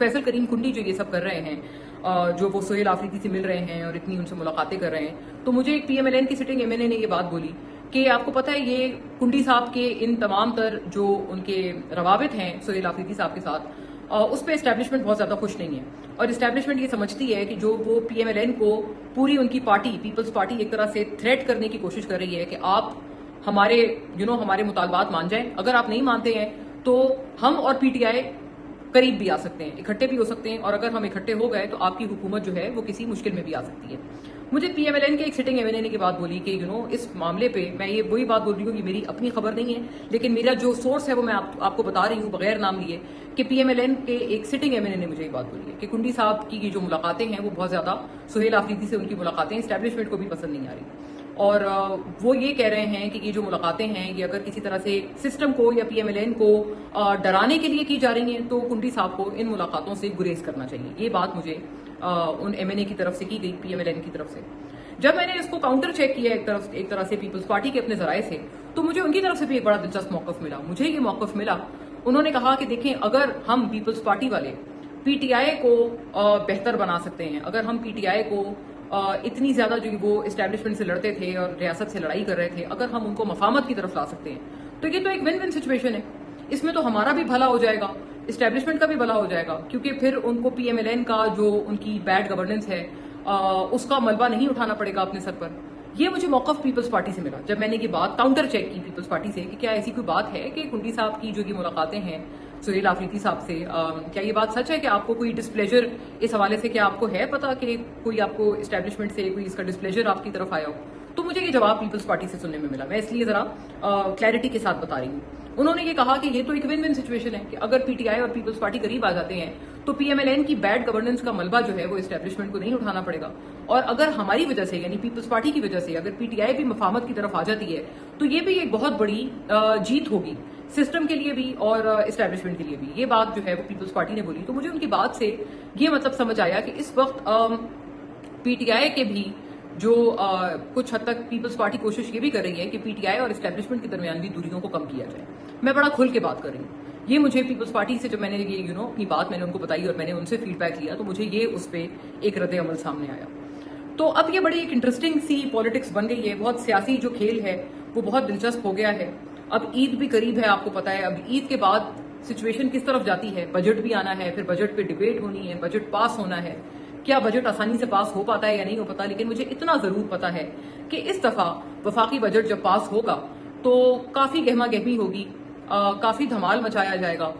फैसल करीम कुंडी जो ये सब कर रहे हैं, जो वो सोहेल आफरीदी से मिल रहे हैं और इतनी उनसे मुलाकातें कर रहे हैं, तो मुझे एक पीएमएलएन की सिटिंग एमएनए ने ये बात बोली कि आपको पता है ये कुंडी साहब के इन तमाम तर जो उनके रवाबित हैं सोहेल आफरीदी साहब के साथ, उस पर इस्टेब्लिशमेंट बहुत ज़्यादा खुश नहीं है। और इस्टेब्लिशमेंट ये समझती है कि जो वो पीएमएलएन को पूरी उनकी पार्टी पीपल्स पार्टी एक तरह से थ्रेट करने की कोशिश कर रही है कि आप हमारे हमारे मुतालबात मान जाएं, अगर आप नहीं मानते हैं तो हम और पीटीआई करीब भी आ सकते हैं, इकट्ठे भी हो सकते हैं, और अगर हम इकट्ठे हो गए तो आपकी हुकूमत जो है वो किसी मुश्किल में भी आ सकती है। मुझे पीएमएलएन के एक सिटिंग एमएनए ने की बात बोली कि इस मामले पे मैं ये वही बात बोल रही हूँ कि मेरी अपनी खबर नहीं है, लेकिन मेरा जो सोर्स है वो मैं आपको बता रही हूँ बगैर नाम लिए कि पीएमएलएन के एक सिटिंग एमएनए ने मुझे ये बात बोली है कि कुंडी साहब की जो मुलाकातें हैं वो बहुत ज्यादा सोहेल आफरीदी से उनकी मुलाकातें इस्टेब्लिशमेंट को भी पसंद नहीं आ रही, और वो ये कह रहे हैं कि ये जो मुलाकातें हैं ये अगर किसी तरह से सिस्टम को या पीएमएलएन को डराने के लिए की जा रही हैं तो कुंडी साहब को इन मुलाकातों से गुरेज करना चाहिए। ये बात मुझे उन एमएनए की तरफ से की गई, पीएमएलएन की तरफ से। जब मैंने इसको काउंटर चेक किया एक तरह से पीपल्स पार्टी के अपने जराए से, तो मुझे उनकी तरफ से भी एक बड़ा दिलचस्प मौकफ मिला। मुझे ये मौकफ मिला, उन्होंने कहा कि देखें, अगर हम पीपल्स पार्टी वाले पीटीआई को बेहतर बना सकते हैं, अगर हम पीटीआई को इतनी ज्यादा जो वो इस्टेब्लिशमेंट से लड़ते थे और रियासत से लड़ाई कर रहे थे, अगर हम उनको मफामत की तरफ ला सकते हैं तो ये तो एक विन विन सिचुएशन है। इसमें तो हमारा भी भला हो जाएगा, इस्टेब्लिशमेंट का भी भला हो जाएगा, क्योंकि फिर उनको पीएमएलएन का जो उनकी बैड गवर्नेंस है उसका मलबा नहीं उठाना पड़ेगा अपने सर पर। ये मुझे मौकफ पीपल्स पार्टी से मिला जब मैंने ये बात काउंटर चेक की पीपल्स पार्टी से कि क्या ऐसी कोई बात है कि कुंडी साहब की जो ये मुलाकातें हैं सोहेल आफरीदी साहब से, क्या ये बात सच है कि आपको कोई डिस्प्लेजर इस हवाले से, क्या आपको है पता कि कोई आपको इस्टेब्लिशमेंट से कोई इसका डिस्प्लेजर आपकी तरफ आया हो? तो मुझे ये जवाब पीपल्स पार्टी से सुनने में मिला, मैं इसलिए जरा क्लैरिटी के साथ बता रही हूँ। उन्होंने ये कहा कि ये तो एक विन विन सिचुएशन है कि अगर पीटीआई और पीपल्स पार्टी करीब आ जाते हैं तो पीएमएलएन की बैड गवर्नेंस का मलबा जो है वो इस्टेब्लिशमेंट को नहीं उठाना पड़ेगा, और अगर हमारी वजह से यानी पीपल्स पार्टी की वजह से अगर पीटीआई भी मफामत की तरफ आ जाती है तो ये भी एक बहुत बड़ी जीत होगी सिस्टम के लिए भी और इस्टेब्लिशमेंट के लिए भी। ये बात जो है वो पीपल्स पार्टी ने बोली, तो मुझे उनकी बात से ये मतलब समझ आया कि इस वक्त पीटीआई के भी जो कुछ हद तक पीपल्स पार्टी कोशिश ये भी कर रही है कि पीटीआई और इस्टेब्लिशमेंट के दरमियान भी दूरियों को कम किया जाए। मैं बड़ा खुल के बात कर रही हूँ। ये मुझे पीपल्स पार्टी से जब मैंने ये अपनी बात मैंने उनको बताई और मैंने उनसे फीडबैक लिया तो मुझे ये उस पर एक रद्द अमल सामने आया। तो अब ये बड़ी एक इंटरेस्टिंग सी पॉलिटिक्स बन गई है, बहुत सियासी जो खेल है वो बहुत दिलचस्प हो गया है। अब ईद भी करीब है, आपको पता है, अब ईद के बाद सिचुएशन किस तरफ जाती है, बजट भी आना है, फिर बजट पे डिबेट होनी है, बजट पास होना है। क्या बजट आसानी से पास हो पाता है या नहीं हो पाता, लेकिन मुझे इतना जरूर पता है कि इस दफा वफाकी बजट जब पास होगा तो काफी गहमा गहमी होगी, काफी धमाल मचाया जाएगा,